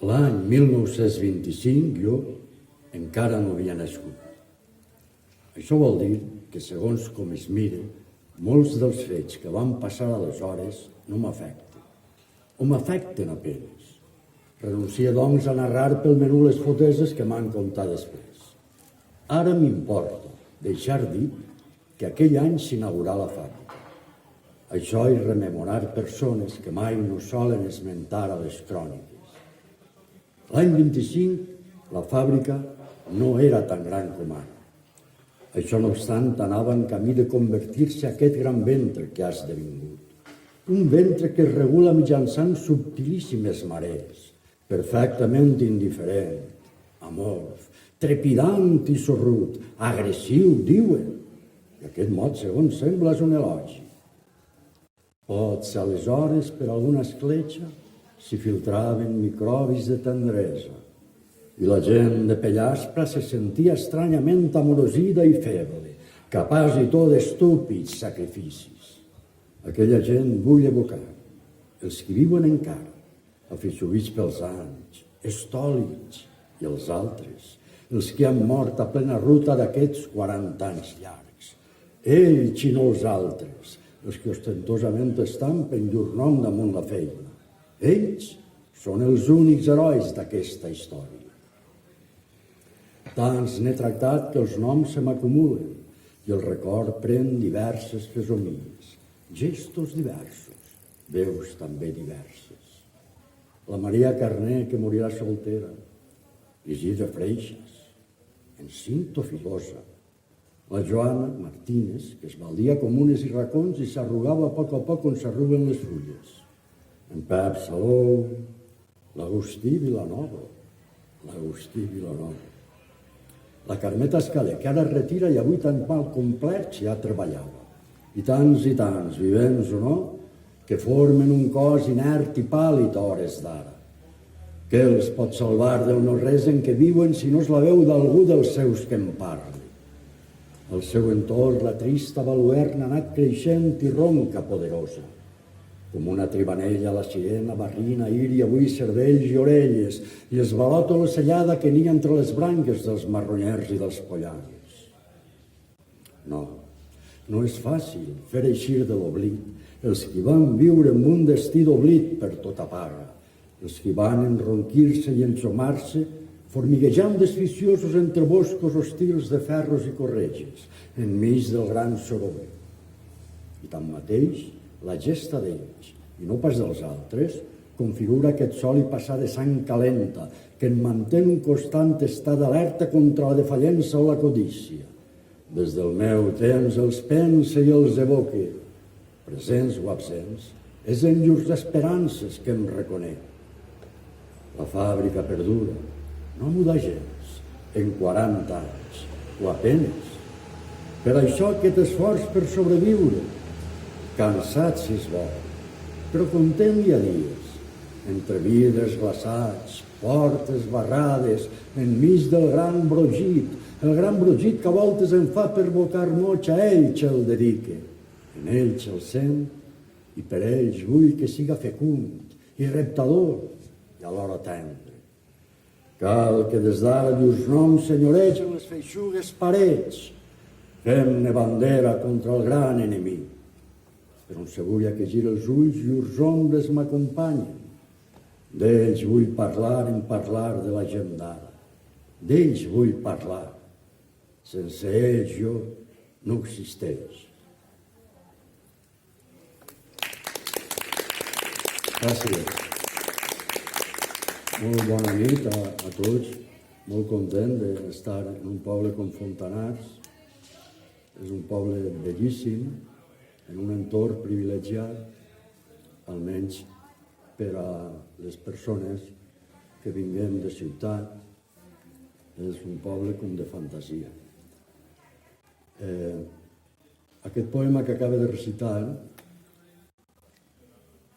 L'any 1925 jo encara no havia nascut. Això vol dir que, segons com es mire, molts dels fets que van passar aleshores no m'afecten, o m'afecten apenes. Renuncio, doncs, a narrar pel menú les foteses que m'han contat després. Ara m'importa deixar dit que aquell any s'inaugurà la fàbrica. Això és rememorar persones que mai no solen esmentar a les cròniques. L'any 25 la fàbrica no era tan gran com ara. Això no obstant anava en camí de convertir-se en aquest gran ventre que ha esdevingut. Un ventre que es regula mitjançant subtilíssimes marees, perfectament indiferent, amorf, trepidant i sorrut, agressiu, diuen. I aquest mot, segons sembla, és un elogi. Pot ser aleshores, per alguna escletxa, s'hi filtraven microbis de tendresa i la gent de Pellaspra se sentia estranyament amorosida i feble, capaç i tot d'estúpids sacrificis. Aquella gent vull evocar, els que viuen encara, afixovits pels anys, estòlids, i els altres, els que han mort a plena ruta d'aquests 40 anys llargs. Ells i no els altres, els que ostentosament estampen llur nom damunt la feina. Ells són els únics herois d'aquesta història. Tants n'he tractat que els noms se m'acumulen i el record pren diverses fesomies, gestos diversos, veus també diverses. La Maria Carné, que morirà soltera, Isidre Freixas, Encinto Filosa, la Joana Martínez, que es baldia comunes i racons i s'arrugava a poc on s'arruguen les fulles, en Pep Salou, l'Agustí Vilanova, la Carmeta Escalé, que ara es retira i avui tan mal complet ja treballava. I tants, vivents o no, que formen un cos inert i pàl·lid a hores d'ara. Què els pot salvar del no-res en què viuen si no és la veu d'algú dels seus que en parli? Al seu entorn la trista baluerna ha anat creixent i ronca poderosa. Com una tribanella, la sirena barrina, iri avui cervells i orelles, i es balota l'ocellada que nia entre les branques dels marronyers i dels pollars. No és fàcil fer eixir de l'oblit els que van viure amb un destí d'oblit per tota paga, els que van enronquir-se i ensomar-se, formiguejant desficiosos entre boscos hostils de ferros i corretges, enmig del gran soroll. I tanmateix, la gesta d'ells, i no pas dels altres, configura aquest sòlid passar de sang calenta que en manté un constant estat d'alerta contra la defallença o la codícia. Des del meu temps els pense i els evoque, presents o absents, és en llurs esperances que em reconec. La fàbrica perdura, no muda gens, en 40 anys, o apenes. Per això aquest esforç per sobreviure, cansat si es vol, però content hi ha dies, entre vidres glaçats, portes barrades, enmig del gran brogit, el gran brogit que a voltes em fa per bocar moig a ells el dedique. En ells el sent i per ells vull que siga fecund i reptador i alhora tendre. Cal que des d'ara llurs noms senyoregen les feixugues parets, fem-ne bandera contra el gran enemic. Per on se vull que gire els ulls, llurs ombres m'acompanyen. D'ells vull parlar en parlar de la gent d'ara. D'ells vull parlar. Sense ells jo no existeix. Gràcies. Molt bona nit a tots. Molt content d'estar en un poble com Fontanars. És un poble bellíssim, en un entorn privilegiat, almenys per a les persones que vinguem de ciutat. És un poble com de fantasia. Aquest poema que acaba de recitar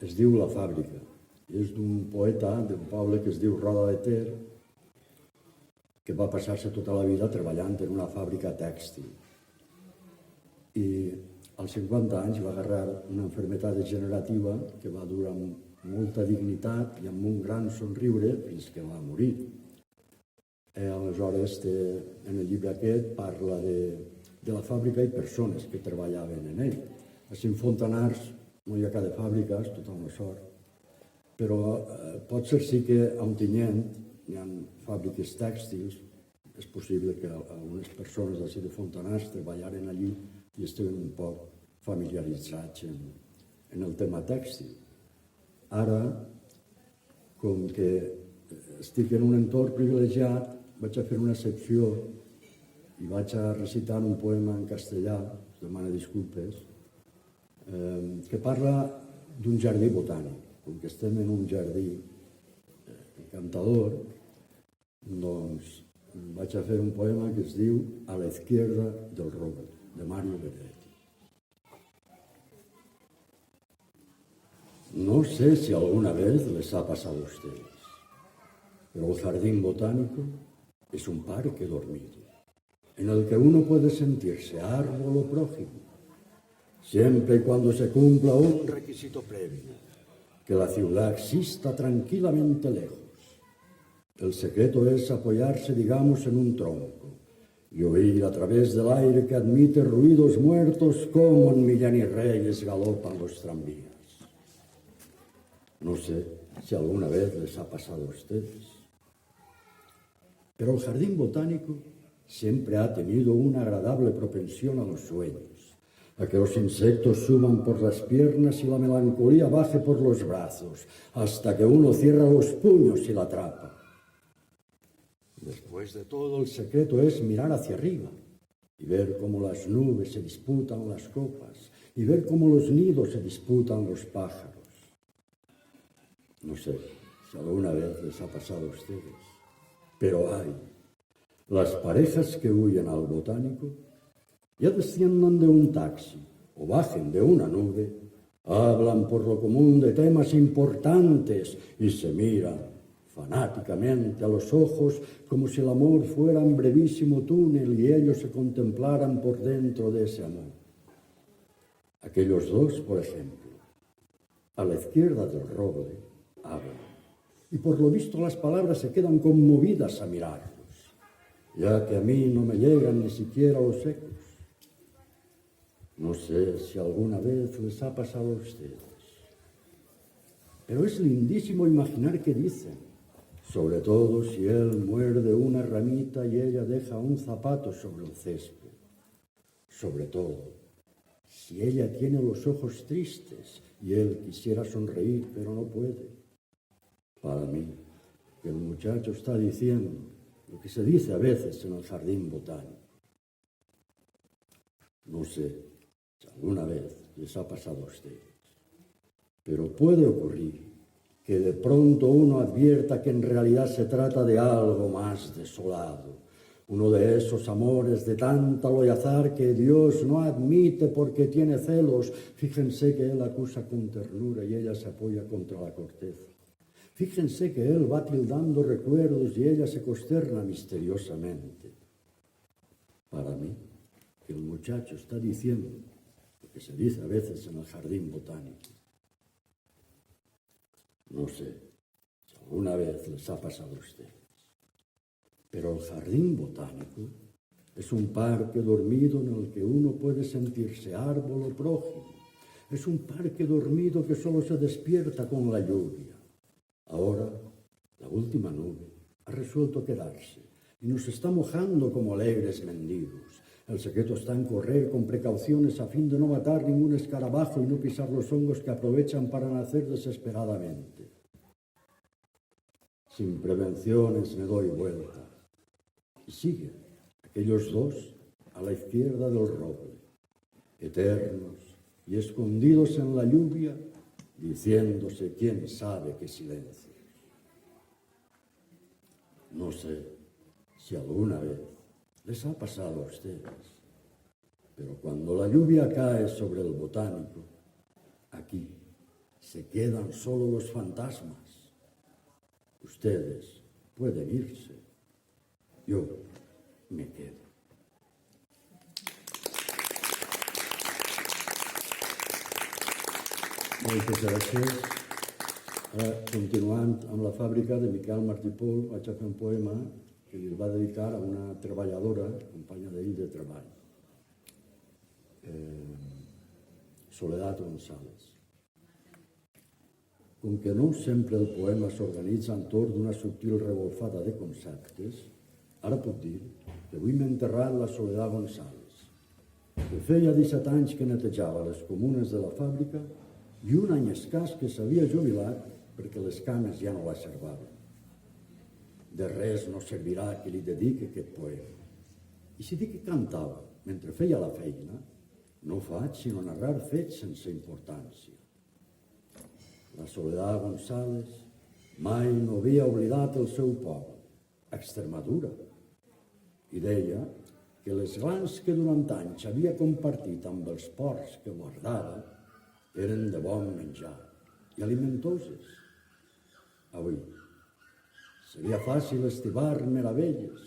es diu La fàbrica. És d'un poeta d'un poble que es diu Roda de Ter, que va passar-se tota la vida treballant en una fàbrica tèxtil. I als 50 anys va agarrar una malaltia degenerativa que va durar amb molta dignitat i amb un gran somriure fins que va morir. Aleshores, en el llibre aquest parla de la fàbrica i persones que treballaven en ell. A Cinc Fontanars no hi ha cada fàbrica, és tota una sort, però pot ser sí que a Ontinyent hi ha fàbriques tèxtils. És possible que algunes persones d'ací de Fontanars treballaren allí i estaven un poc familiaritzats en el tema tèxtil. Ara, com que estic en un entorn privilegiat, vaig a fer una excepció i vaig a recitar un poema en castellà, us demano disculpes, que parla d'un jardí botànic. Com que estem en un jardí encantador, doncs vaig a fer un poema que es diu A la izquierda del roble, de Mario Benedetti. No sé si alguna vez les ha pasado a ustedes, pero el jardín botánico es un parque dormido, en el que uno puede sentirse árbol o prójimo, siempre y cuando se cumpla un requisito previo, que la ciudad exista tranquilamente lejos. El secreto es apoyarse, digamos, en un tronco y oír a través del aire que admite ruidos muertos como en Millán y Reyes galopan los tranvías. No sé si alguna vez les ha pasado a ustedes, pero el jardín botánico siempre ha tenido una agradable propensión a los sueños, a que los insectos suban por las piernas y la melancolía baje por los brazos, hasta que uno cierra los puños y la atrapa. Después de todo, el secreto es mirar hacia arriba y ver cómo las nubes se disputan las copas y ver cómo los nidos se disputan los pájaros. No sé si alguna vez les ha pasado a ustedes, pero hay las parejas que huyen al botánico, ya desciendan de un taxi o bajen de una nube, hablan por lo común de temas importantes y se miran fanáticamente a los ojos como si el amor fuera un brevísimo túnel y ellos se contemplaran por dentro de ese amor. Aquellos dos, por ejemplo, a la izquierda del roble, hablan y por lo visto las palabras se quedan conmovidas a mirarlos, ya que a mí no me llegan ni siquiera los ecos. No sé si alguna vez les ha pasado a ustedes, pero es lindísimo imaginar qué dicen, sobre todo si él muerde una ramita y ella deja un zapato sobre el césped. Sobre todo si ella tiene los ojos tristes y él quisiera sonreír, pero no puede. Para mí, que el muchacho está diciendo lo que se dice a veces en el jardín botánico. No sé si alguna vez les ha pasado a ustedes, pero puede ocurrir que de pronto uno advierta que en realidad se trata de algo más desolado, uno de esos amores de tanta loyazar que Dios no admite porque tiene celos. Fíjense que él acusa con ternura y ella se apoya contra la corteza. Fíjense que él va tildando recuerdos y ella se consterna misteriosamente. Para mí, que el muchacho está diciendo lo que se dice a veces en el jardín botánico. No sé si alguna vez les ha pasado a ustedes, pero el jardín botánico es un parque dormido en el que uno puede sentirse árbol o prójimo. Es un parque dormido que solo se despierta con la lluvia. Ahora, la última nube ha resuelto quedarse y nos está mojando como alegres mendigos. El secreto está en correr con precauciones a fin de no matar ningún escarabajo y no pisar los hongos que aprovechan para nacer desesperadamente. Sin prevenciones me doy vuelta y siguen aquellos dos a la izquierda del roble, eternos y escondidos en la lluvia, diciéndose quién sabe qué silencio. No sé si alguna vez les ha pasado a ustedes, pero cuando la lluvia cae sobre el botánico, aquí se quedan solo los fantasmas. Ustedes pueden irse, yo me quedo. Moltes gràcies. Ara, continuant amb la fàbrica de Miquel Martí i Pol, vaig a fer un poema que li va dedicar a una treballadora, companya d'ell de treball, Soledat González. Com que no sempre el poema s'organitza entorn d'una subtil revolfada de conceptes, ara puc dir que avui m'he enterrat la Soledat González, que feia 17 anys que netejava les comunes de la fàbrica i un any escàs que s'havia jubilat perquè les cames ja no la servaven. De res no servirà que li dediqui aquest poema. I si dic que cantava mentre feia la feina, no faig sinó narrar fets sense importància. La Soledat González mai no havia oblidat el seu poble, Extremadura, i deia que les glans que durant anys havia compartit amb els porcs que guardava eren de bon menjar i alimentoses. Avui seria fàcil estibar meravelles.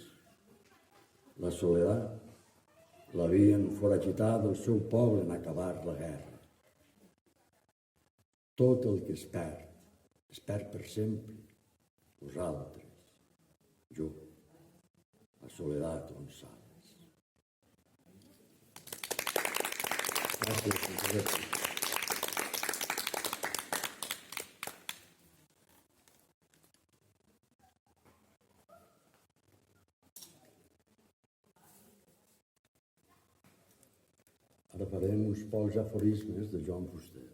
La Soledat l'havien foragitat del seu poble en acabar la guerra. Tot el que es perd per sempre. Vosaltres, jo, la Soledat González. Gràcies. Ara farem uns pocs aforismes de Joan Fuster.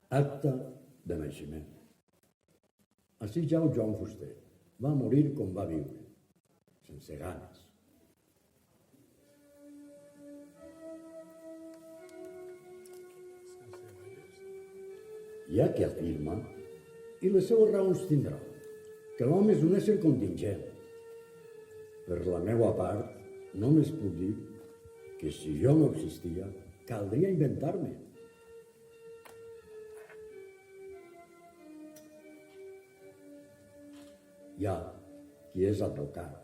Acte de naixement. Així ja el Joan Fuster va morir com va viure, sense ganes. Hi ha qui afirma, i les seves raons tindrà, que l'home és un ésser contingent. Per la meua part, només puc dir que si jo no existia, caldria inventar-me. Hi ha qui és advocat,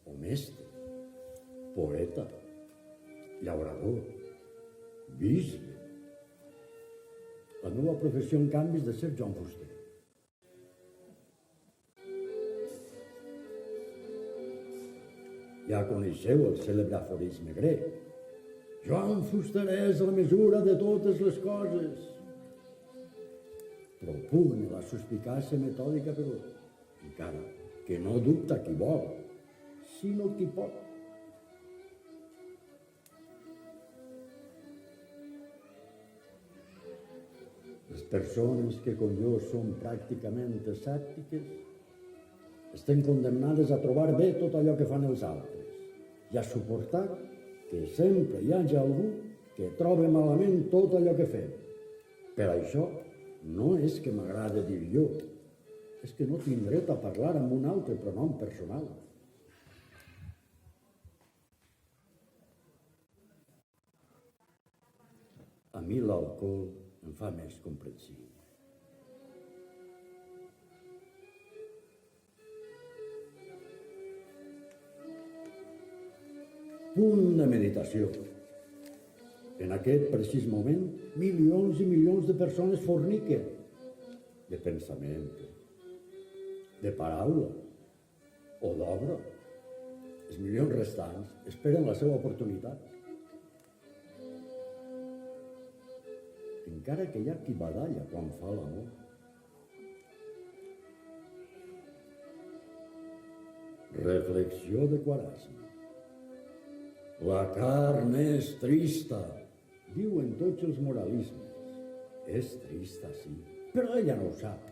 o mestre, poeta, llaurador, bisbe. La meva professió, en canvi, és de ser Joan Fuster. Ja coneixeu el cèlebre aforisme grec. Joan Fuster és la mesura de totes les coses. Propugna la suspicàcia metòdica, però encara que no dubta qui vol, sinó qui pot. Les persones que com jo són pràcticament escèptiques estem condemnades a trobar bé tot allò que fan els altres i a suportar que sempre hi hagi algú que trobe malament tot allò que fem. Per això no és que m'agrada dir jo, és que no tinc dret a parlar amb un altre pronom personal. A mi l'alcohol em fa més comprensiu. Punt de meditació. En aquest precís moment, milions i milions de persones forniquen de pensament, de paraula o d'obra. Els milions restants esperen la seva oportunitat. Encara que hi ha qui badalla quan fa l'amor. Reflexió de Quaresma. La carn és trista, diuen tots els moralismes. És trista, sí, però ella no ho sap.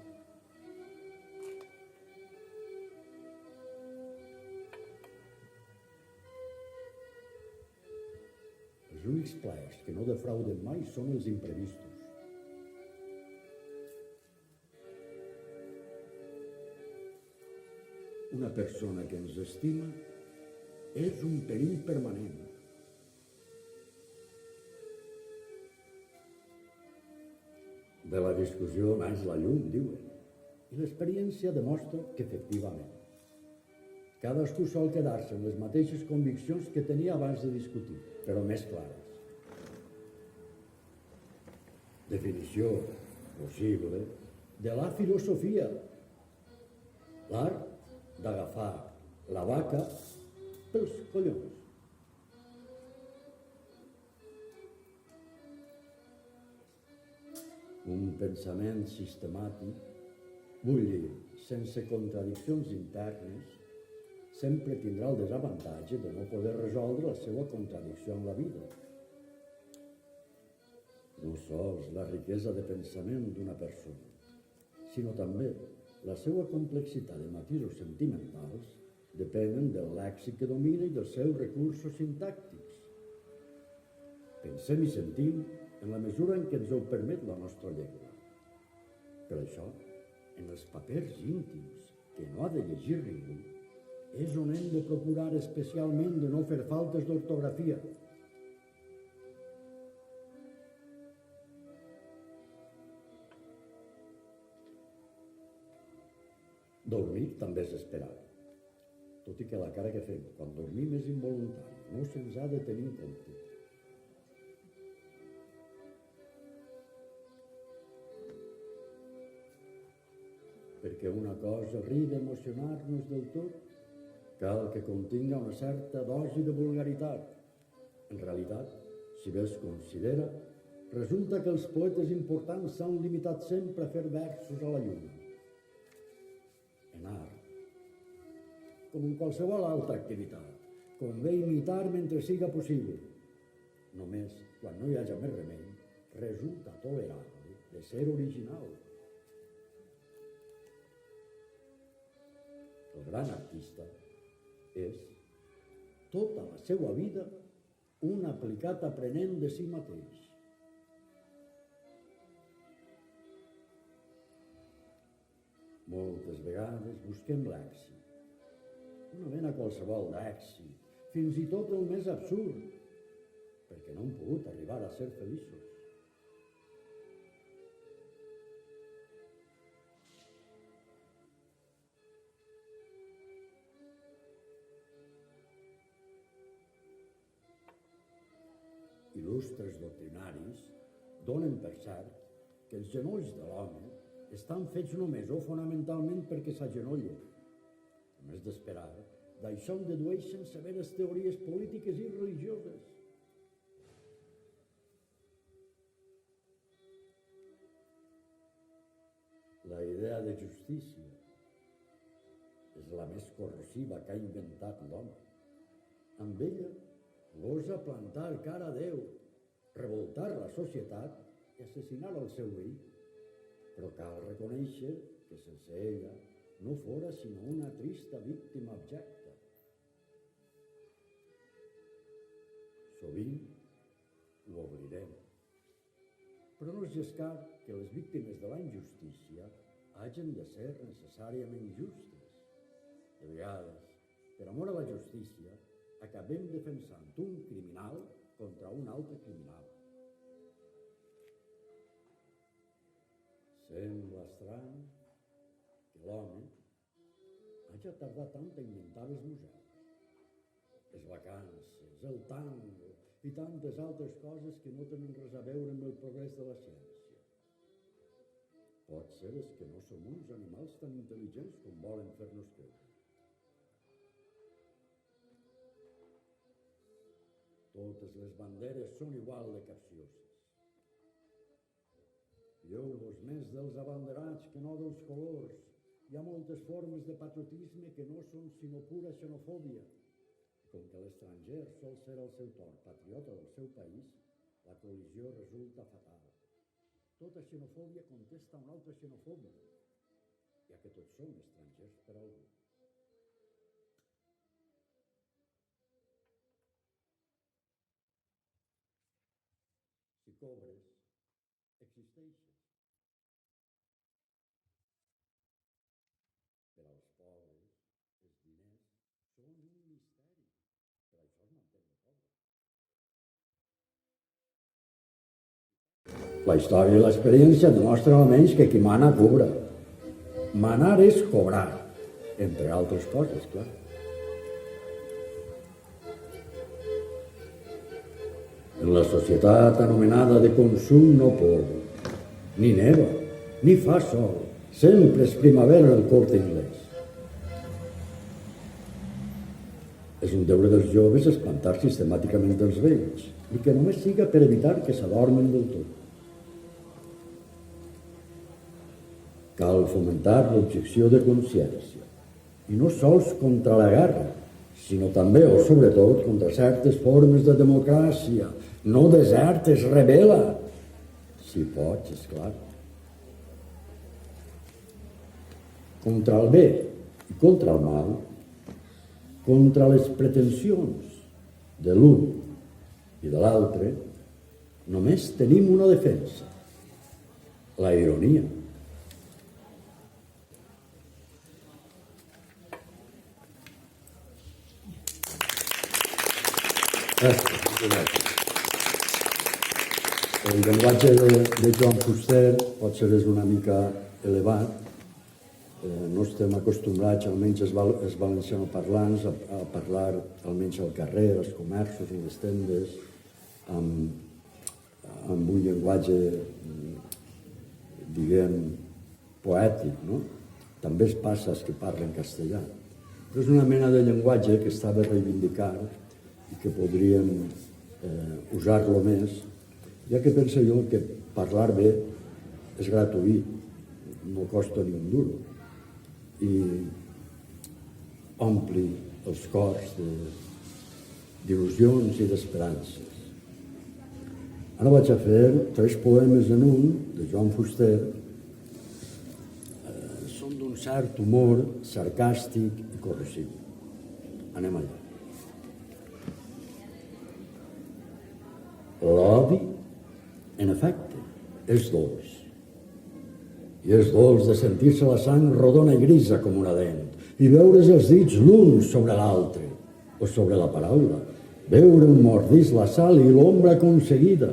Els únics plaers que no defrauden mai són els imprevistos. Una persona que ens estima és un perill permanent. De la discussió naix la llum, diuen, i l'experiència demostra que efectivament Cadascú sol quedar-se amb les mateixes conviccions que tenia abans de discutir, però més clares. Definició possible de la filosofia. L'art d'agafar la vaca pels collons. Un pensament sistemàtic, vull dir, sense contradiccions internes, sempre tindrà el desavantatge de no poder resoldre la seva contradicció en la vida. No sols la riquesa de pensament d'una persona, sinó també la seva complexitat de matisos sentimentals depenen del lèxic que domina i dels seus recursos sintàctics. Pensem i sentim en la mesura en què ens ho permet la nostra llengua. Per això, en els papers íntims que no ha de llegir ningú, és on hem de procurar especialment de no fer faltes d'ortografia. Dormir també és esperar, tot i que la cara que fem quan dormim és involuntari, no se'ns ha de tenir en compte. Perquè una cosa arriba a emocionar-nos del tot, cal que continga una certa dosi de vulgaritat. En realitat, si bé es considera, resulta que els poetes importants s'han limitat sempre a fer versos a la lluna. En art, com en qualsevol altra activitat, convé imitar mentre siga possible. Només, quan no hi haja més remei, resulta tolerable de ser original. El gran artista és, tota la seva vida, un aplicat aprenent de si mateix. Moltes vegades busquem l'èxit, una mena qualsevol d'èxit, fins i tot el més absurd, perquè no hem pogut arribar a ser feliços. Il·lustres doctrinaris donen per cert que els genolls de l'home estan fets només o fonamentalment perquè s'agenolla. Com és d'esperar, d'això en dedueixen severes teories polítiques i religioses. La idea de justícia és la més corrosiva que ha inventat l'home. Amb ella gosa plantar cara a Déu, revoltar la societat i assassinar el seu veí. Però cal reconèixer que sense ella no fora sinó una trista víctima abjecta. Sovint ho oblidem, però no és llescar que les víctimes de la injustícia hagin de ser necessàriament justes. De vegades, per amor a la justícia, acabem defensant un criminal contra un altre criminal. Sembla estrany que l'home hagi tardat tant a inventar els museus, les vacances, el tango i tantes altres coses que no tenen res a veure amb el progrés de la ciència. Pot ser és que no som uns animals tan intel·ligents com volen fer-nos creure. Totes les banderes són igual de capcioses. Fieu-vos més dels abanderats que no dels colors. Hi ha moltes formes de patriotisme que no són sinó pura xenofòbia. Com que l'estranger sol ser al seu torn patriota del seu país, la col·lisió resulta fatal. Tota xenofòbia contesta una altra xenofòbia, ja que tots som estrangers per algú. Si cobres, existeixes. Per als pobres, els diners són un misteri. Per això es mantenen pobres. La història i l'experiència demostren almenys que qui mana cobra. Manar és cobrar, entre altres coses, clar. En la societat anomenada de consum no plou, ni neva, ni fa sol. Sempre és primavera en el Corte Inglés. És un deure dels joves espantar sistemàticament els vells, i que només siga per evitar que s'adormen del tot. Cal fomentar l'objecció de consciència, i no sols contra la guerra, sinó també, o sobretot, contra certes formes de democràcia. No desertes, rebel·la. Si pots, esclar. Contra el bé i contra el mal, contra les pretensions de l'un i de l'altre, només tenim una defensa: la ironia. Gràcies. El llenguatge de Joan Fuster potser és una mica elevat. No estem acostumbrats, almenys els valencianoparlants, a parlar, almenys al carrer, als comerços i les tendes, amb un llenguatge, diguem, poètic, no? També es passa als que parlen castellà. Però és una mena de llenguatge que està bé reivindicar i que podríem usar-lo més, ja que penso jo que parlar bé és gratuït, no costa ni un duro, i ompli els cors d'il·lusions i d'esperances. Ara vaig a fer 3 poemes en un, de Joan Fuster. Són d'un cert humor sarcàstic i corrosiu. Anem allà. L'odi, en efecte, és dolç. I és dolç de sentir-se la sang rodona i grisa com una dent i veure's els dits l'un sobre l'altre, o sobre la paraula, veure un mordís la sal i l'ombra aconseguida,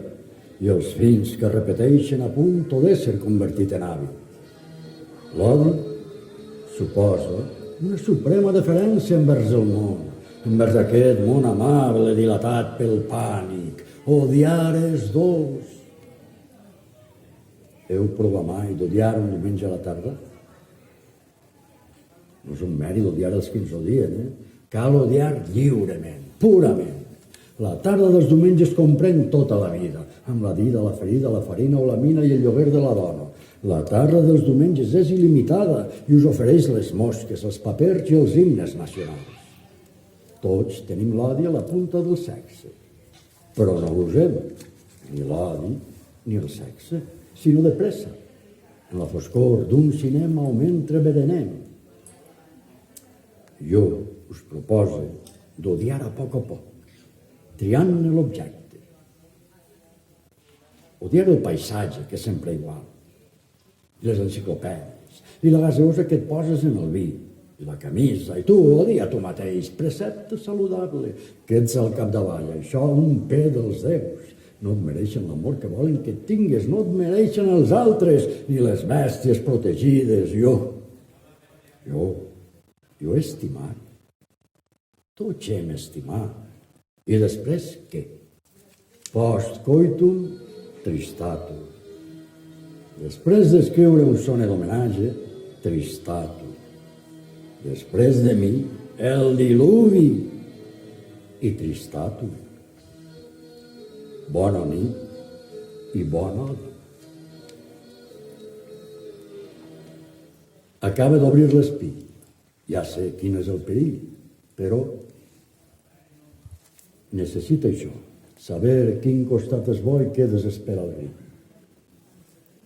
i els fins que repeteixen a punt d'ésser convertit en hàbit. L'odi suposa una suprema deferència envers el món, envers aquest món amable dilatat pel pànic. Odiar és dolç. Heu provat mai d'odiar un diumenge a la tarda? No és un mèrit odiar els que ens odien, Cal odiar lliurement, purament. La tarda dels diumenges comprèn tota la vida, amb la dida, la ferida, la farina o la mina i el lloguer de la dona. La tarda dels diumenges és il·limitada i us ofereix les mosques, els papers i els himnes nacionals. Tots tenim l'odi a la punta del sexe, però no l'usem, ni l'odi ni el sexe, sinó de pressa, en la foscor d'un cinema o mentre berenem. Jo us proposo d'odiar a poc, triant l'objecte. Odiar el paisatge, que és sempre igual, i les enciclopèdies, i la gaseosa que et poses en el vi, i la camisa, i tu odia tu mateix, precepte saludable, que ets al capdavall, això un pe dels déus. No et mereixen l'amor que volen que et tingues, no et mereixen els altres, ni les bèsties protegides. Jo he estimat. Tots hem estimat. I després què? Post coitum tristatum. Després d'escriure un sonet d'homenatge, tristatum. Després de mi, el diluvi i tristatum. Bona nit i bona hora. Acaba d'obrir l'espí. Ja sé quin és el perill, però necessita això, saber quin costat és bo i què desespera el ric.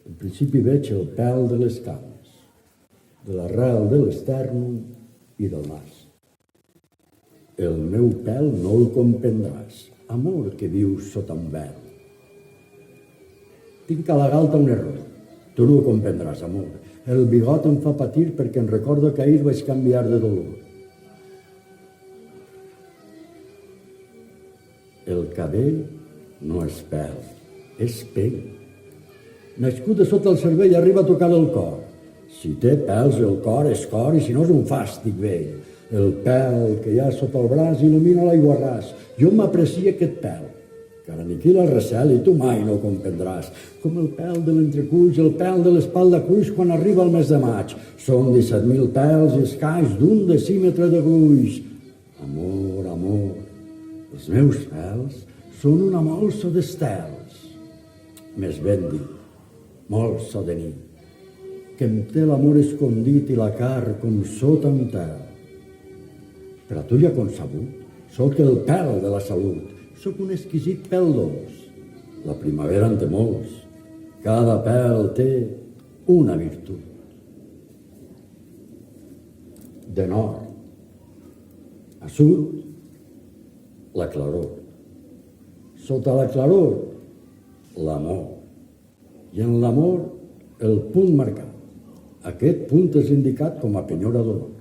En principi veig el pèl de les cames, de l'arrel de l'estèrnum i del nas. El meu pèl no el comprendràs, amor que vius sota un vel. Tinc a la galta un error, tu no ho comprendràs, amor. El bigot em fa patir perquè em recordo que ahir vaig canviar de dolor. El cabell no és pèl, és pell. Nascut de sota el cervell arriba a tocar el cor. Si té pèls el cor és cor i si no és un fàstic vell. El pèl que hi ha sota el braç il·lumina l'aiguarràs. Jo m'aprecio aquest pèl, que aniquila el recel i tu mai no ho comprendràs. Com el pèl de l'entrecuix, el pèl de l'espalda cruix quan arriba el mes de maig. Són 17.000 pèls i escaix d'un decímetre de gruix. Amor, amor, els meus pèls són una molsa d'estels. Més ben dit, molsa de nit, que em té l'amor escondit i la car com sota un tel. Per a tu ja concebut, soc el pèl de la salut, soc un exquisit pèl dolç. La primavera en té molts, cada pèl té una virtut. De nord a sud, la claror. Sota la claror, l'amor. I en l'amor, el punt marcat. Aquest punt és indicat com a penyora d'honor.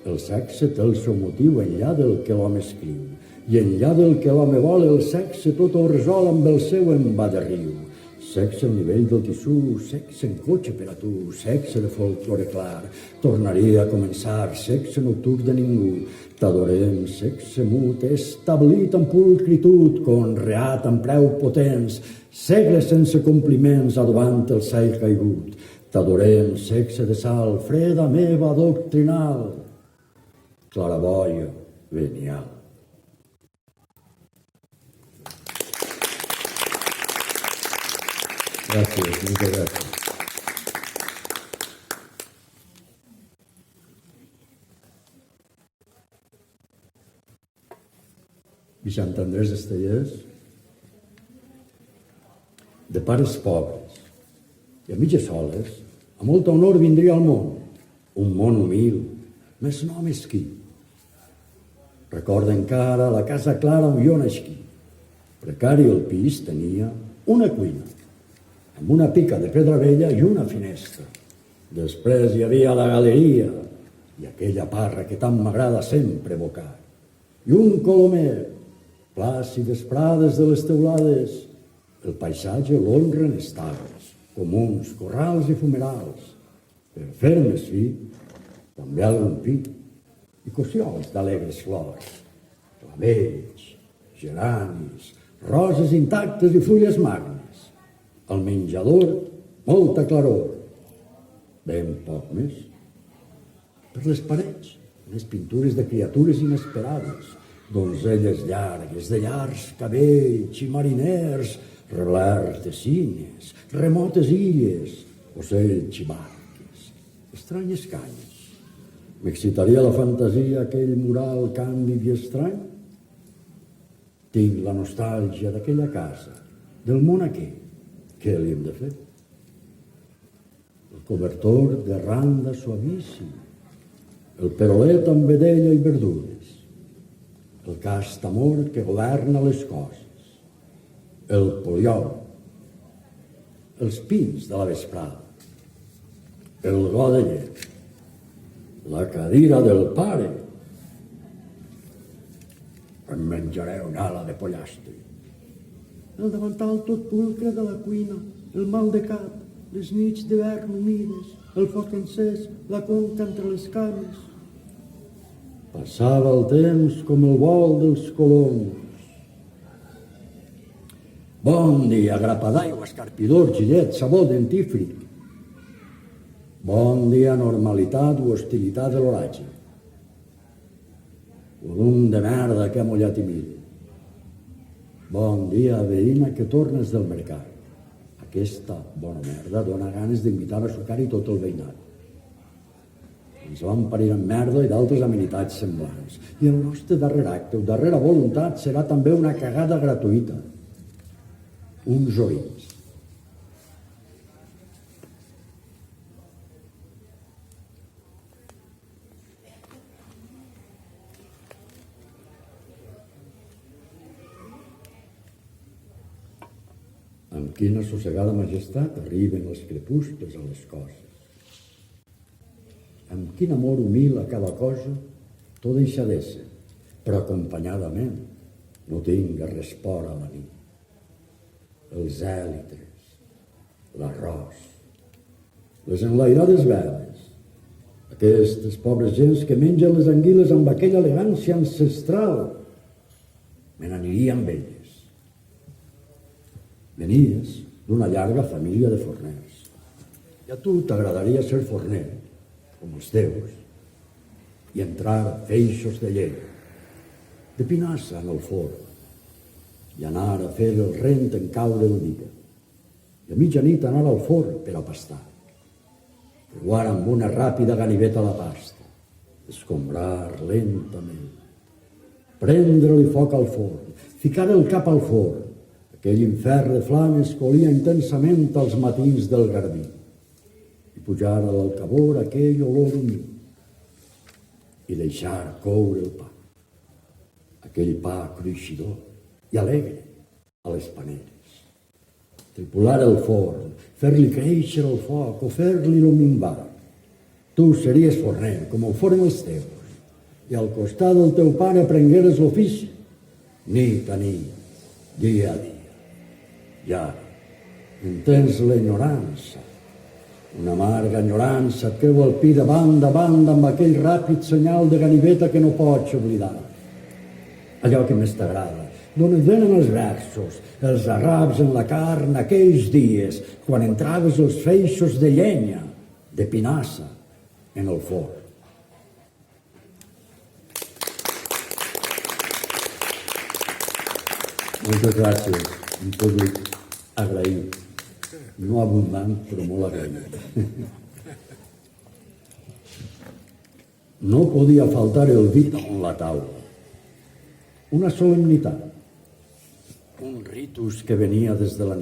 El sexe té el seu motiu enllà del que l'home escriu. I enllà del que l'home vol, el sexe tot ho resol amb el seu emba de riu. Sexe al nivell del tissú, sexe en cotxe per a tu, sexe de folklore clar. Tornaria a començar, sexe nocturn de ningú. T'adorem, sexe mut, establit amb pulcritud, conreat amb preu potents, segles sense compliments adobant el cel caigut. T'adorem, sexe de sal, freda meva doctrinal, claraboia venial. Gràcies, moltes gràcies. I Sant Andrés Estellers, de pares pobres i a mitges soles, a molt honor vindria al món, un món humil, més no mesquí. Recorda encara la casa clara on jo nasquí. Precari el pis tenia una cuina, amb una pica de pedra vella i una finestra. Després hi havia la galeria i aquella parra que tant m'agrada sempre evocar. I un colomer, plàcides prades de les teulades, el paisatge l'honren estables, comuns, corrals i fumerals. Per fer més fi, també algun pi i cossiols d'alegres flors, clavells, geranis, roses intactes i fulles magnes. Al menjador, molta claror, ben poc més. Per les parets, les pintures de criatures inesperades, donzelles llargues, de llargs cabells i mariners, reblers de cines, remotes illes, ocells i barques, estranyes canyes. M'excitaria la fantasia aquell mural càndid i estrany? Tinc la nostàlgia d'aquella casa, del món aquell. Què li hem de fer? El cobertor de randa suavíssim, el perolet amb vedella i verdures, el cast amor que governa les coses, el poliol, els pins de la vesprada, el got de llet, la cadira del pare. Em menjaré una ala de pollastre. El davantal tot pulcre de la cuina, el mal de cap, les nits d'hivern humides, el foc encès, la conca entre les cames. Passava el temps com el vol dels coloms. Bon dia, grapa d'aigua, escarpidor, gillet, sabó, dentífric. Bon dia, normalitat o hostilitat de l'oratge. Volum de merda que ha mullat i mira. Bon dia, veïna, que tornes del mercat. Aquesta bona merda dona ganes d'invitar a sucar-hi tot el veïnat. Ens vam parir amb merda i d'altres amenitats semblants. I el nostre darrer acte, o darrera voluntat, serà també una cagada gratuïta. Uns oïts. Amb quina assossegada majestat arriben els crepuscles a les coses. Amb quin amor humil a cada cosa tot deixa d'ésser, però acompanyadament no tinga respor a la nit. Els èlitres, l'arròs, les enlairades veles, aquestes pobres gens que mengen les anguiles amb aquella elegància ancestral, me n'aniria amb elles. Venies d'una llarga família de forners. I a tu t'agradaria ser forner, com els teus, i entrar feixos de llenya, de pinassa en el forn, i anar a fer el rent en caure el dia, i a mitjanit anar al forn per a pastar, creuar amb una ràpida ganiveta la pasta, escombrar lentament, prendre-li foc al forn, ficar el cap al forn, aquell infern de flames que olia intensament als matins del garbí, i pujar a l'alcabor aquell olor humit, i deixar coure el pa, aquell pa cruixidor i alegre a les paneres. Tripular el forn, fer-li créixer el foc o fer-li-lo minvar. Tu series forner, com ho foren els teus, i al costat del teu pare aprengueres l'ofici, nit a nit, dia a dia. I ara, entens l'enyorança, una amarga enyorança et creu el pi de banda a banda amb aquell ràpid senyal de ganiveta que no pots oblidar. Allò que més t'agrada, d'on et venen els versos, els arraps en la carn aquells dies, quan entraves els feixos de llenya, de pinassa, en el forn. Moltes gràcies, un públic agraït. No abundant, però molt agraït. No podia faltar el vi damunt la taula. Una solemnitat. Un ritus que venia des de la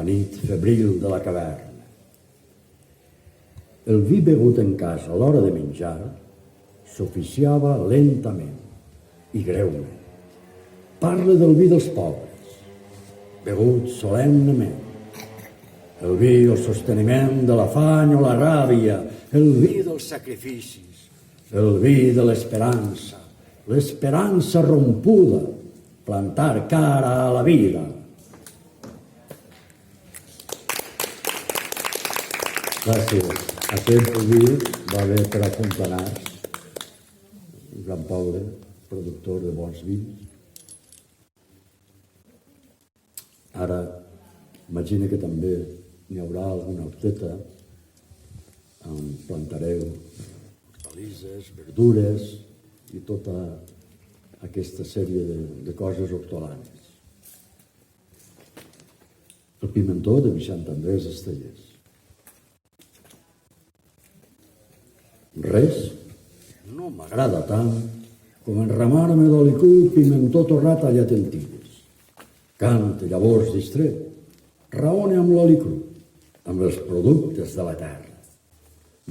nit febril de la caverna. El vi begut en casa a l'hora de menjar s'oficiava lentament i greument. Parla del vi dels pobres, begut solemnement. El vi o sosteniment de l'afany o la ràbia, el vi dels sacrificis, el vi de l'esperança, l'esperança rompuda, plantar cara a la vida. Gràcies. Aquest vi va bé per acompanyar-nos. Joan Pobre, productor de bons vins. Ara, imagina que també n'hi haurà alguna horteta on plantareu hortalisses, verdures i tota aquesta sèrie de coses hortolanes. El pimentó de Vicent Andrés Estellers. Res no m'agrada tant com enramar-me d'oli cru, pimentó torrat tallat en tires. Cante llavors distret, raone amb l'oli cru, amb els productes de la terra.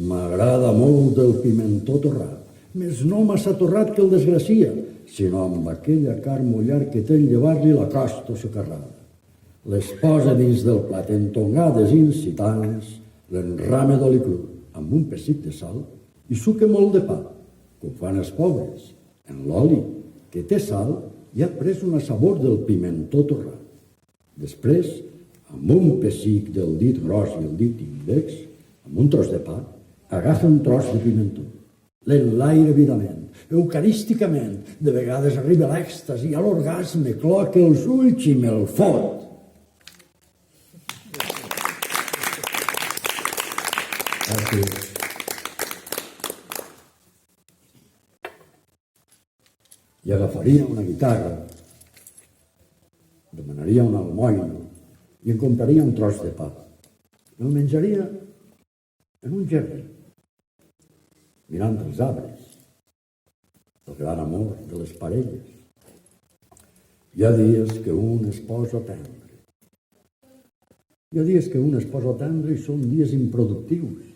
M'agrada molt el pimentó torrat, més no massa torrat que el desgracia, sinó amb aquella carn mullar que té en llevar-li la costa socarrada. Les posa dins del plat entongades incitants, l'enrame d'oli cru amb un pessic de sal i suque molt de pa, com fan els pobres, en l'oli, que té sal i ha pres una sabor del pimentó torrat. Després, amb un pessic del dit gros i el dit índex, amb un tros de pa, agafa un tros de pimentó, l'enlaire vidament, eucarísticament, de vegades arriba a l'èxtasi, a l'orgasme, cloca els ulls i me'l fot. Gràcies. I agafaria una guitarra, demanaria un almoina i em compraria un tros de pa. Me'l menjaria en un jardí, mirant els arbres, el gran amor de les parelles. Hi ha dies que un es posa tendre. Hi ha dies que un es posa tendre i són dies improductius,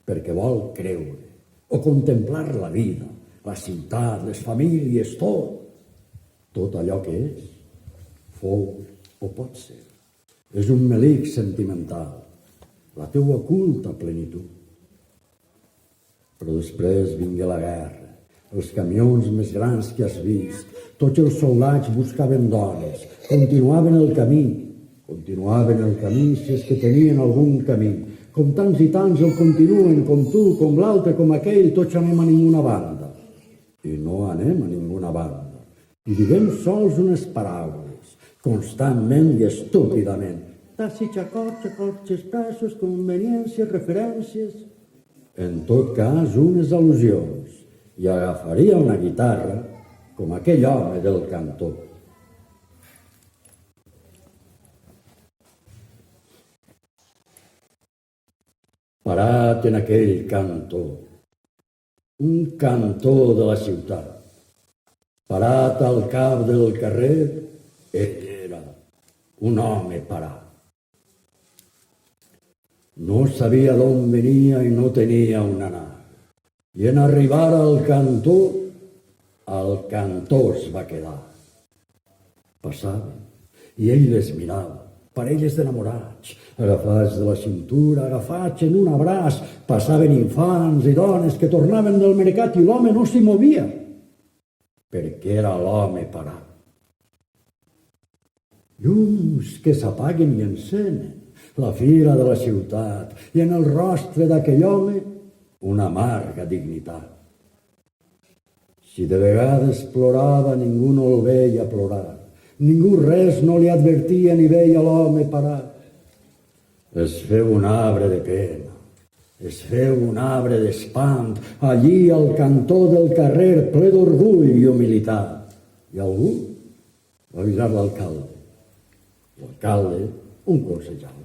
perquè vol creure o contemplar la vida, la ciutat, les famílies, tot allò que és, fou o pot ser. És un melic sentimental, la teua culta plenitud. Però després vingué la guerra, els camions més grans que has vist, tots els soldats buscaven dones, continuaven el camí si és que tenien algun camí, com tants i tants el continuen, com tu, com l'altre, com aquell, tots anem a ninguna banda. I no anem a ninguna banda. i diguem sols unes paraules, constantment i estúpidament. Tassi, xacots, expressos, conveniències, referències. En tot cas, unes al·lusions, i agafaria una guitarra com aquell home del cantó. Parat en aquell cantó, un cantó de la ciutat, parat al cap del carrer, ell era un home parat. No sabia d'on venia i no tenia on anar. I en arribar al cantó es va quedar. Passaven, i ell les mirava, parelles d'enamorats, agafats de la cintura, agafats en un abraç, passaven infants i dones que tornaven del mercat i l'home no s'hi movia, perquè era l'home parat. Llums que s'apaguen i encenen, la fira de la ciutat, i en el rostre d'aquell home una amarga dignitat. Si de vegades plorava, ningú no el veia plorar, ningú res no li advertia ni veia l'home parat. Es feu un arbre de pena, es feu un arbre d'espant, allí al cantó del carrer ple d'orgull i humilitat. I algú va avisar l'alcalde. L'alcalde, un consellal,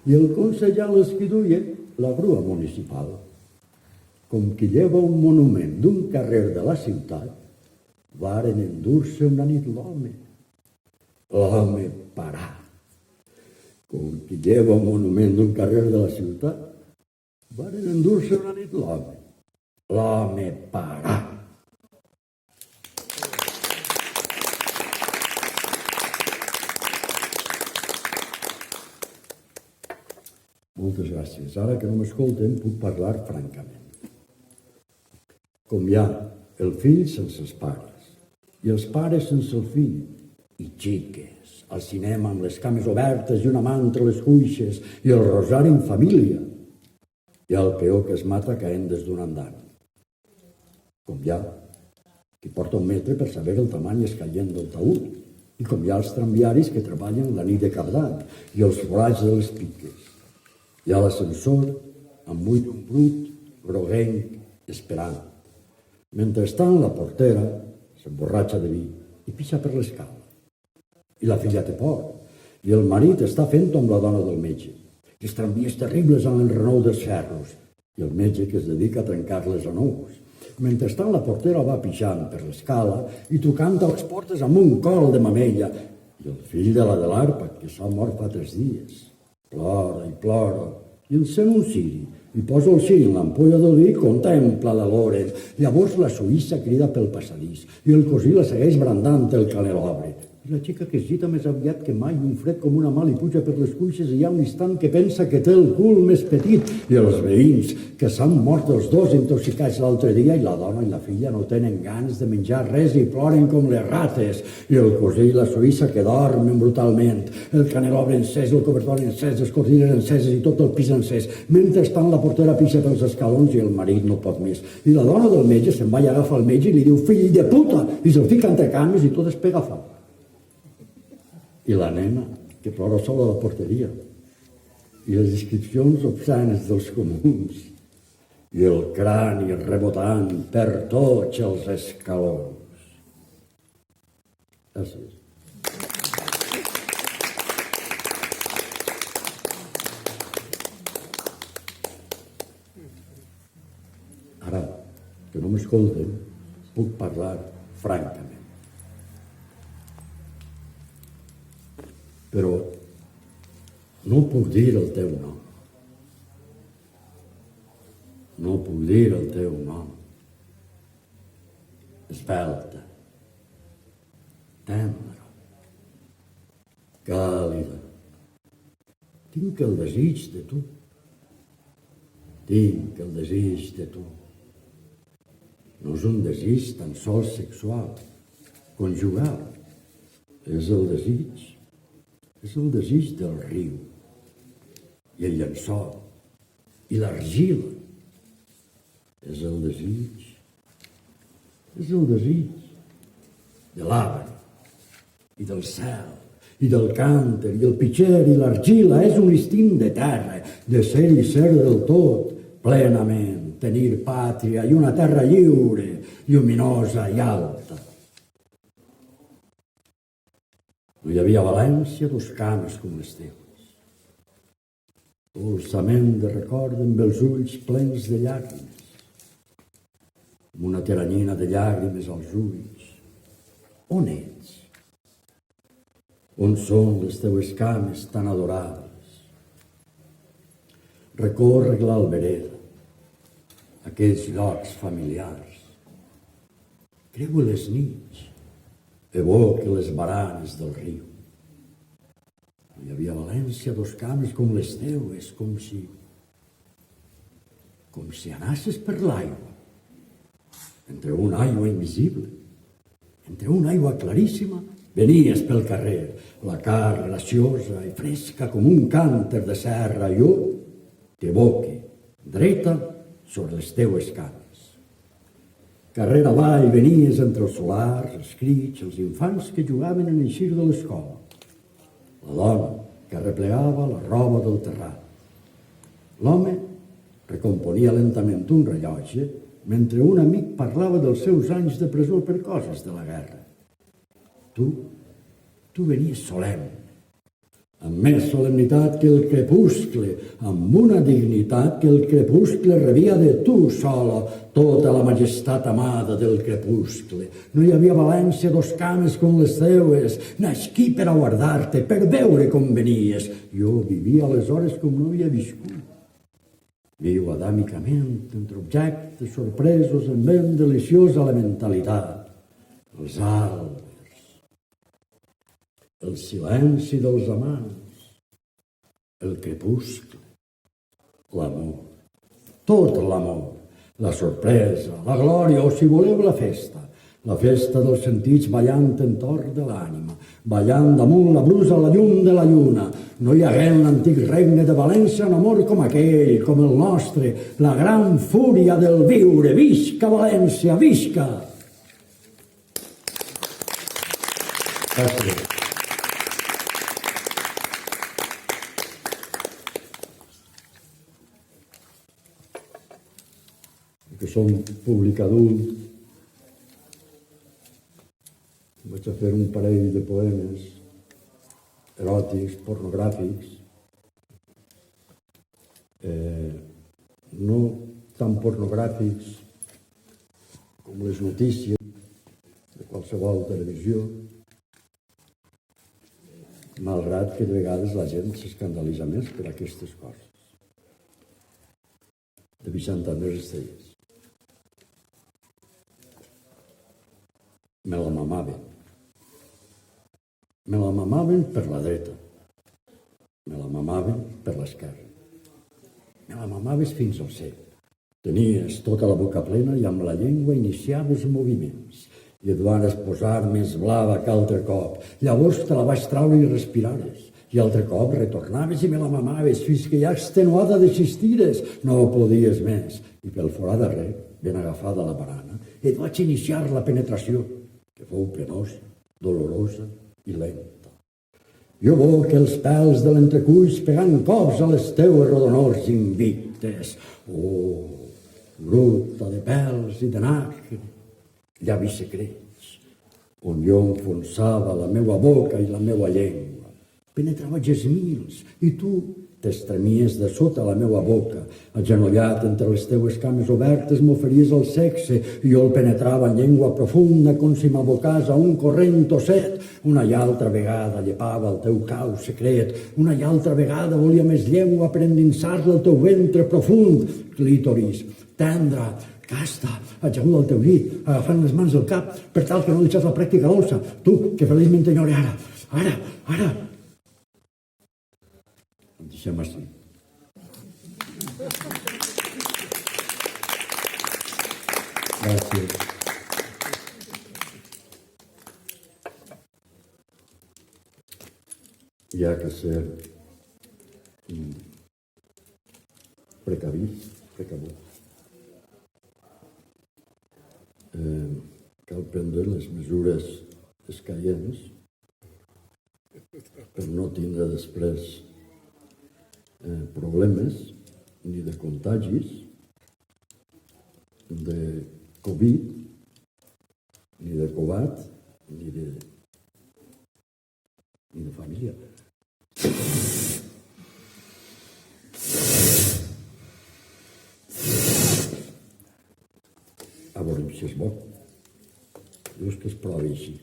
i el consellal és qui duia la grua municipal. Com qui lleva un monument d'un carrer de la ciutat, varen endur-se una nit l'home parat. Com qui lleva un monument d'un carrer de la ciutat, varen endur-se una nit l'home parat. Moltes gràcies. Ara que no m'escolten, puc parlar francament. Com hi ha el fill sense els pares i els pares sense el fill, i xiques al cinema amb les cames obertes i una mà entre les cuixes i el rosari en família, hi ha el peó que es mata caent des d'un andany. Com hi ha qui porta un metre per saber el tamany escaient del taüt, i com hi ha els tramviaris que treballen la nit de Cap d'Any i els forats de les piques. Hi ha l'ascensor amb ull d'un brut groguenc esperant. Mentrestant, la portera s'emborratxa de vi i pixa per l'escala. I la filla té por. I el marit està fent amb la dona del metge. I els tramvies terribles en el renou dels ferros. I el metge que es dedica a trencar-les a nous. Mentrestant, la portera va pixant per l'escala i trucant a les portes amb un col de mamella. I el fill de la de l'arpa, que s'ha mort fa 3 dies, plora i plora, i encén un ciri, i posa el ciri en l'ampolla del vi i contempla la Loren. Llavors la suïssa crida pel passadís, i el cosí la segueix brandant el canelobre. I la xica que es gita més aviat que mai, un fred com una mà li puja per les cuixes i hi ha un instant que pensa que té el cul més petit. I els veïns, que s'han mort els dos intoxicats l'altre dia, i la dona i la filla no tenen ganes de menjar res i ploren com les rates. I el cosí i la suïssa que dormen brutalment, el canelobre encès, el cobertor encès, les cortines enceses i tot el pis encès. Mentrestant la portera pixa pels escalons i el marit no pot més. I la dona del metge se'n va i agafa el metge i li diu «Fill de puta!» i se'l fica entre cames i tot es pega fort. I la nena, que plora sola a la porteria, i les inscripcions obscenes dels comuns, i el crani rebotant per tots els escalons. Gràcies. Ara, que no m'escolten, puc parlar francament. Però no puc dir el teu nom. No puc dir el teu nom. Esbelta, tendra, càlida. Tinc el desig de tu. Tinc el desig de tu. No és un desig tan sols sexual, conjugal. És el desig. És el desig del riu, i el llençol, i l'argila. És el desig de l'arbre, i del cel, i del cànter, i el pitxer, i l'argila. És un instint de terra, de ser i ser del tot, plenament, tenir pàtria i una terra lliure, lluminosa i alta. No hi havia a València dos cames com les teves, dolçament de record amb els ulls plens de llàgrimes, amb una teranyina de llàgrimes als ulls. On ets? On són les teues cames tan adorades? Recorre l'albereda, aquells llocs familiars. Creua les nits, evoca les baranes del riu. Hi havia a València dos cames com les teues, com si anasses per l'aigua, entre una aigua invisible, entre una aigua claríssima. Venies pel carrer, la car graciosa i fresca com un cànter de serra. Jo t'evoque, dreta sobre les teues cames. Carrer avall venies entre els solars, els crits, els infants que jugaven en eixir de l'escola. La dona que arreplegava la roba del terrat. L'home recomponia lentament un rellotge mentre un amic parlava dels seus anys de presó per coses de la guerra. Tu venies solemne, amb més solemnitat que el crepuscle, amb una dignitat que el crepuscle rebia de tu sola, tota la majestat amada del crepuscle. No hi havia a València dos cames com les teues, nasquí per a guardar-te, per veure com venies. Jo vivia aleshores com no havia viscut. Viu adàmicament entre objectes sorpresos en ben deliciosa elementalitat. Els arbres, el silenci dels amants, el crepuscle, l'amor, tot l'amor, la sorpresa, la glòria, o si voleu la festa dels sentits ballant entorn de l'ànima, ballant damunt la brusa a la llum de la lluna. No hi hagué en l'antic regne de València un amor com aquell, com el nostre, la gran fúria del viure. Visca València, visca! Gràcies. Que som públic adult, vaig a fer un parell de poemes eròtics, pornogràfics, no tan pornogràfics com les notícies de qualsevol televisió, malgrat que de vegades la gent s'escandalitza més per aquestes coses. De Vicent Andrés Estellés. Me la mamaven. Me la mamaven per la dreta. Me la mamaven per l'esquerra. Me la mamaves fins al cep. Tenies tota la boca plena i amb la llengua iniciaves moviments. I et van posar més blava que altre cop. Llavors te la vaig traure i respirares. I altre cop retornaves i me la mamaves fins que ja extenuada desistires. No podies més. I pel forat darrer, ben agafada la barana, et vaig iniciar la penetració, que fou penosa, dolorosa i lenta. Jo que els pèls de l'entrecuix pegant cops a les teues rodonors invictes. Oh, gruta de pèls i de nacre, llavis secrets, on jo enfonsava la meua boca i la meua llengua. Penetrava gesmils i tu t'estremies de sota la meua boca. Agenollat entre les teues cames obertes m'oferies el sexe i jo el penetrava en llengua profunda com si m'abocàs a un corrent osset. Una i altra vegada llepava el teu cau secret. Una i altra vegada volia més llengua per endinsar-la al teu ventre profund. Clítoris, tendre, casta, ajaguda al teu llit, agafant les mans del cap per tal que no deixes la pràctica dolça. Tu, que feliçment t'enyore ara. Deixem així. Gràcies. Hi ha que ser precavit. Cal prendre les mesures escaients per no tindre després problemes ni de contagis, de Covid, ni de Covat, ni de família. A veure si és bo. Dius que es provi així.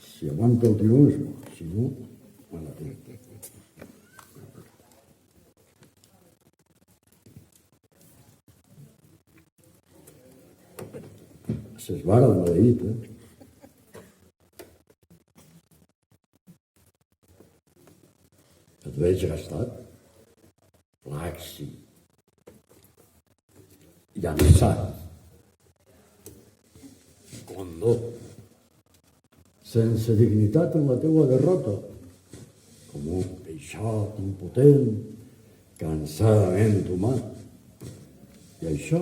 Si aguanta el tiró és bo, si no, mala té. S'esvara el maleït, Et veig gastat, laxi, llançat, condó, sense dignitat en la teua derrota, com un peixat impotent, cansadament humà. I això,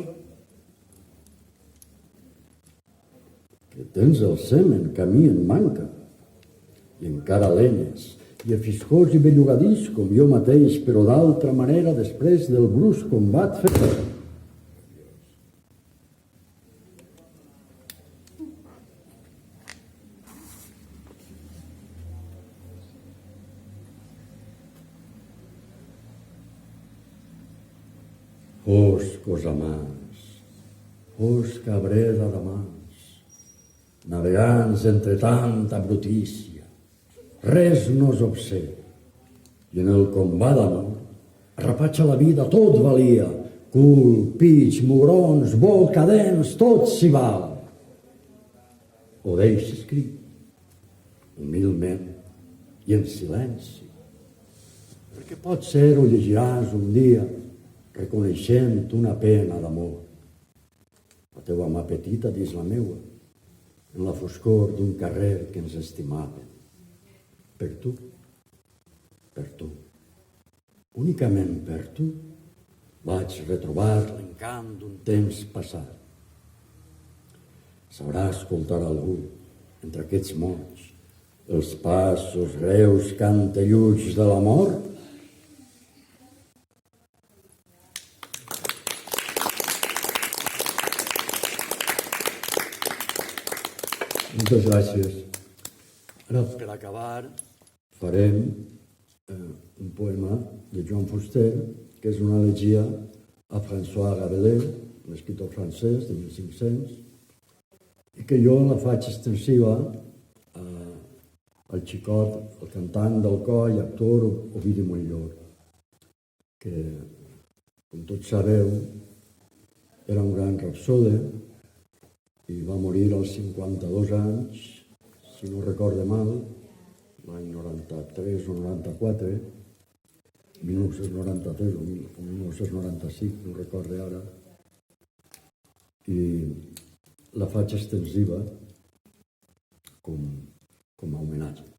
que tens el semen camí en manca, i encara lenyes, i afiscós i bellugadís com jo mateix, però d'altra manera després del brusc combat fet. Foscos amants, fosca breda d'amants, navegants entre tanta brutícia, res no és obscè, i en el combat d'amor, arrapatxa la vida tot valia, cul, pix, mugrons, boca, dents, tot s'hi val. Ho deixa escrit, humilment i en silenci, perquè pot ser ho llegiràs un dia, reconeixent una pena d'amor. La teua mà petita dins la meua, en la foscor d'un carrer que ens estimava. Per tu, únicament per tu, vaig retrobar l'encant d'un temps passat. Sabrà escoltar algú entre aquests morts, els passos greus cantelluts de la mort? Moltes gràcies. Ara, per acabar, farem un poema de Joan Fuster, que és una elegia a François Rabelais, un escriptor francès de 1500, i que jo la faig extensiva al xicot, el cantant del coll, actor Ovidi Montllor, que, com tots sabeu, era un gran rapsode i va morir als 52 anys, si no recorde mal, l'any 93 o 94, 1993 o 1995, no recorde ara, i la faig extensiva com a homenatge.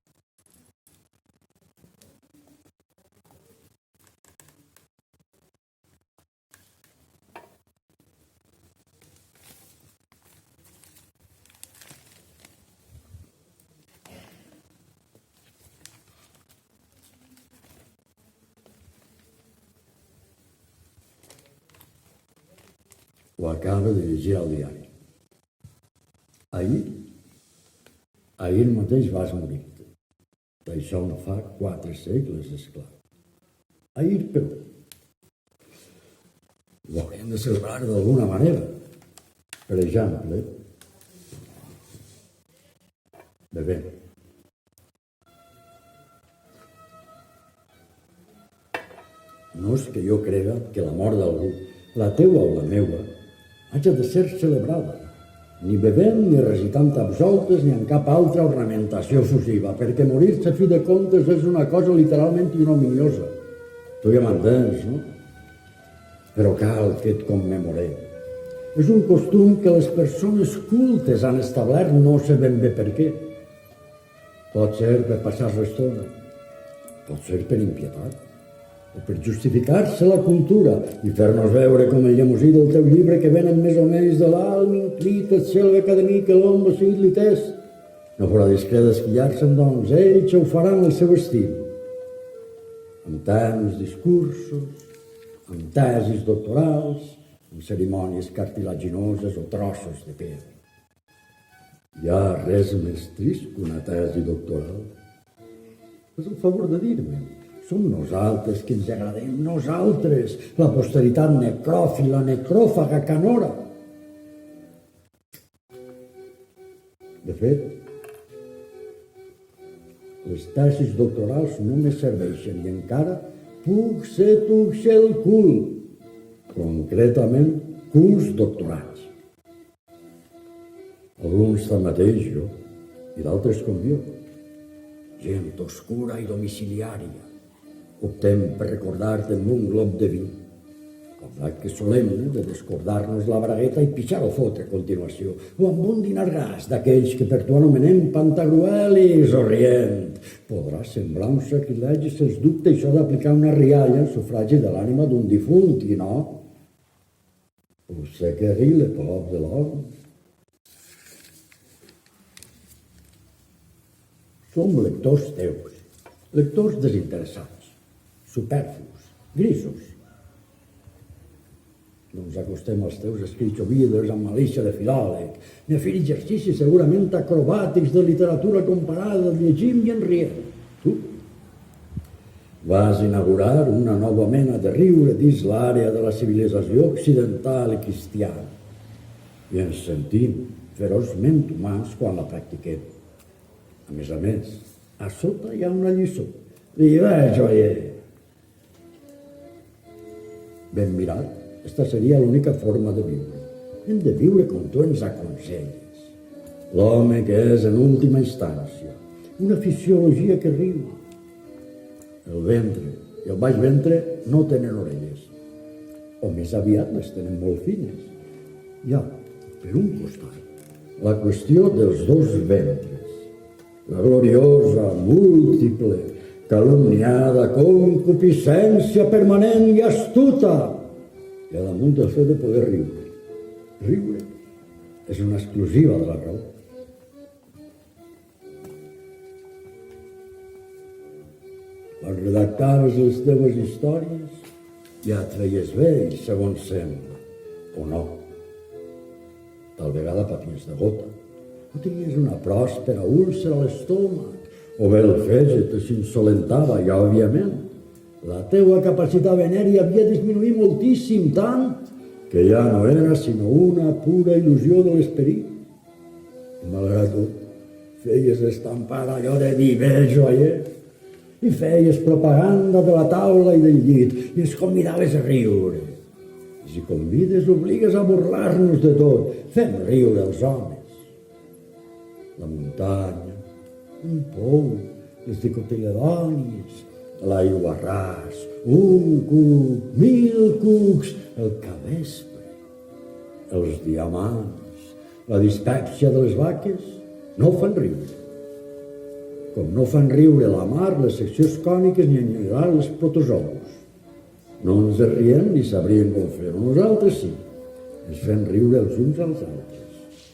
Ho acaba de llegir al diari. Ahir mateix vas morir-te. D'això no fa 4 segles, esclar. Ahir, però, ho hauríem de celebrar d'alguna manera. Per exemple, bevent. No és que jo crega que la mort d'algú, la teua o la meua, haja de ser celebrada, ni bevent, ni recitant absoltes, ni en cap altra ornamentació efusiva, perquè morir-se a fi de comptes és una cosa literalment ignominiosa. Tu ja m'entens, no? Però cal que et commemorem. És un costum que les persones cultes han establert, no sé ben bé per què. Pot ser per passar l'estona, pot ser per impietat, o per justificar-se la cultura i fer-nos veure com el llemosí del teu llibre que venen més o menys de l'alm inclit el cel acadèmic que l'home sigui litès. No farà discret d'esquillar-se'n, doncs, ells ho faran al seu estil. Amb tants discursos, amb tesis doctorals, amb cerimònies cartilaginoses o trossos de pedra. Hi ha res més trist que una tesi doctoral? És el favor de dir-me. Som nosaltres que ens agradem, nosaltres, la posteritat necròfila, necròfaga, canora. De fet, les tesis doctorals només serveixen i encara puc ser el cul, concretament culs doctorats. Alguns tanmateix jo, i d'altres com jo. Gent oscura i domiciliària. Optem per recordar-te amb un glob de vi. Com l'acte solemne de descordar-nos la bragueta i pixar-ho fotre a continuació. O amb un dinar gas d'aquells que per tu anomenem pantagruelis o rient. Podrà semblar un sacrilegi sens dubte això d'aplicar una rialla en sufragi de l'ànima d'un difunt, i no? Ho sé que ri le pauvre de l'home. Som lectors teus, lectors desinteressats, superflus, grisos. No ens acostem als teus escrits ovídeos amb malícia de filòleg, ni a fer exercicis segurament acrobàtics de literatura comparada, llegim i en riem. Tu vas inaugurar una nova mena de riure dins l'àrea de la civilització occidental i cristiana i ens sentim feroçment humans quan la practiquem. A més, a sota hi ha una lliçó. I joier. Ben mirat, esta seria l'única forma de viure. Hem de viure com tu ens aconselles. L'home que és en última instància. Una fisiologia que riu. El ventre i el baix ventre no tenen orelles. O més aviat les tenen molt fines. Hi ha, per un costat, la qüestió dels dos ventres. La gloriosa, múltiple, calumniada concupiscència permanent i astuta, i a damunt del fet de poder riure. Riure és una exclusiva de la raó. Quan redactaves les teves històries, ja et feies vell, segons sembla, o no. Tal vegada paties de gota. O tenies una pròspera úlcera a l'estómac, o bé el fetge s'insolentava, i òbviament la teua capacitat venèria havia disminuït moltíssim, tant que ja no era sinó una pura il·lusió de l'esperit. I malgrat tot, feies estampar allò de viver joier, i feies propaganda de la taula i del llit, i ens convidaves a riure. I si convides, obligues a burlar-nos de tot, fem riure els homes. La muntanya, un pou, les dicotiledònies, l'aigua ras, un cuc, 1000 cucs, el capvespre, els diamants, la dispèpsia de les vaques, no fan riure. Com no fan riure la mar, les seccions còniques, ni enllegar els protozoos. No ens riem ni sabrien com fer-ho. Nosaltres sí, ens fem riure els uns als altres.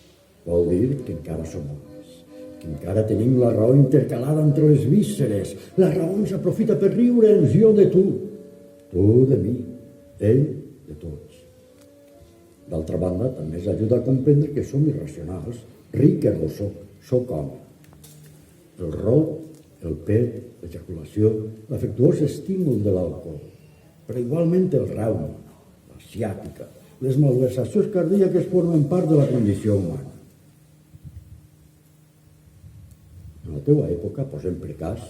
Vol dir que encara som homes, que encara tenim la raó intercalada entre les vísceres. La raó ens aprofita per riure'ns, jo de tu de mi, ell de tots. D'altra banda, també ens ajuda a comprendre que som irracionals. Ric no soc home. El rot, el pet, l'ejaculació, l'afectuós estímul de l'alcohol, però igualment el reuma, la ciàtica, les malversacions cardíaques formen part de la condició humana. En la teua època, posem per cas,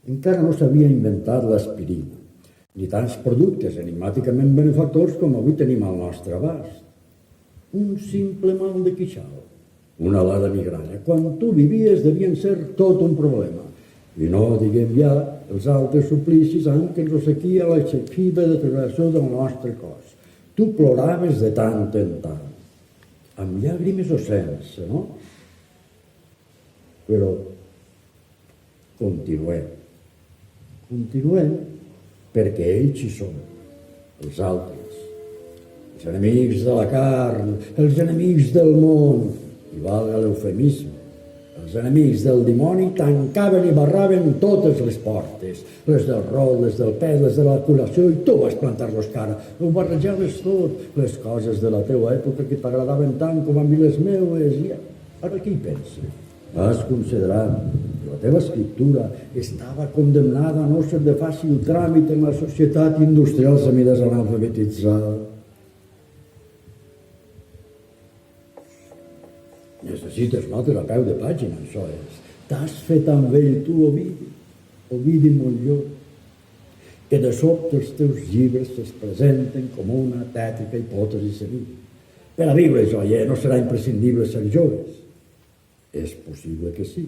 encara no s'havia inventat l'aspirina, ni tants productes enigmàticament benefactors com avui tenim al nostre abast. Un simple mal de queixal, una ala de migranya. Quan tu vivies devien ser tot un problema. I no diguem ja els altres suplicis amb què ens ossequia l'excessiva deterioració del nostre cos. Tu ploraves de tant en tant, amb llàgrimes o sense, no? Però continuem perquè ells hi són, els altres, els enemics de la carn, els enemics del món, i valga l'eufemisme, els enemics del dimoni tancaven i barraven totes les portes, les del rol, les del pes, les de la curació, i tu vas plantar-los cara, ho barrejaves tot, les coses de la teua època que t'agradaven tant com a mi les meues, i ara què hi penses? Has considerat que la teva escriptura estava condemnada a no ser de fàcil tràmit en la societat industrial semidesanalfabetitzada. Necessites notes a peu de pàgina, això és. T'has fet amb ell tu, Ovidi Montllor, que de sobte els teus llibres es presenten com una tètrica hipòtesi seguida. Per a viure, joia, no serà imprescindible ser joves. És possible que sí.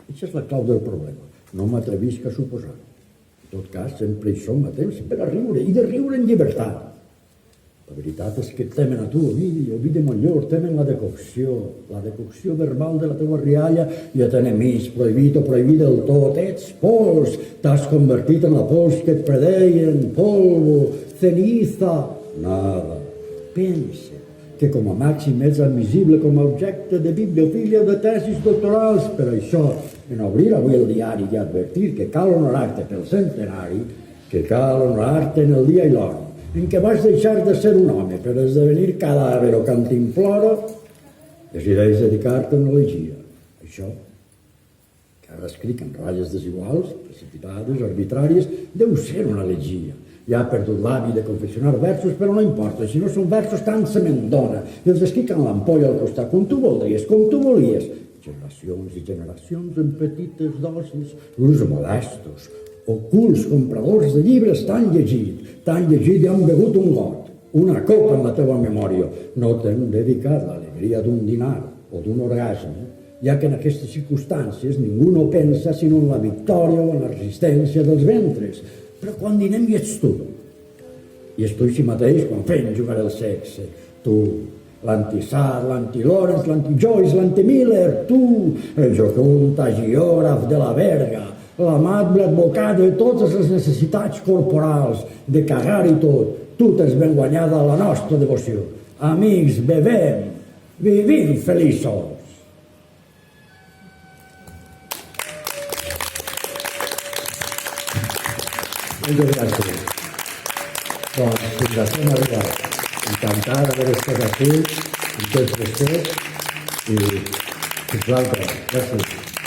Això és la clau del problema. No m'atrevisc a suposar. En tot cas, sempre hi som a temps per a riure, i de riure en llibertat. La veritat és que et temen a tu, Ovidi Montllor, temen la decocció verbal de la teua rialla, i et enemig, prohibit o prohibit del tot. Ets pols, t'has convertit en la pols que et predeien, polvo, ceniza, nada. Pensa que com a màxim ets admissible com a objecte de bibliofilia o de tesis doctorals. Per això, en obrir avui el diari i advertir que cal honorar-te pel centenari, que cal honorar-te en el dia i l'hora, en què vas deixar de ser un home per esdevenir cadàver o cantimplora, decideix dedicar-te a una elegia. Això, que ara escric en ratlles desiguals, precipitades, arbitràries, deu ser una elegia. Ja ha perdut l'hàbit de confeccionar versos, però no importa, si no són versos tant se me'n dona. I els escric en l'ampolla al costat, com tu voldries, com tu volies. Generacions i generacions en petites dosis, uns modestos, ocults compradors de llibres t'han llegit i han begut un got, una copa en la teva memòria. No t'han dedicat l'alegria d'un dinar o d'un orgasme, ja que en aquestes circumstàncies ningú no pensa sinó en la victòria o en la resistència dels ventres. Però quan dinem hi ets tu. I és tu així mateix quan fem jugar el sexe. Tu, l'anti-Sar, l'anti-Lawrence, l'anti-Joyce, l'anti-Miller, tu, el jocund agiògraf de la verga, l'amable advocat de totes les necessitats corporals, de cagar i tot. Tu t'has ben guanyada la nostra devoció. Amics, bevem, vivim feliços. Moltes gràcies. Doncs fins a ser arribat. Encantat d'haver estat aquí, amb tots vostès, i fins l'altre. Gràcies.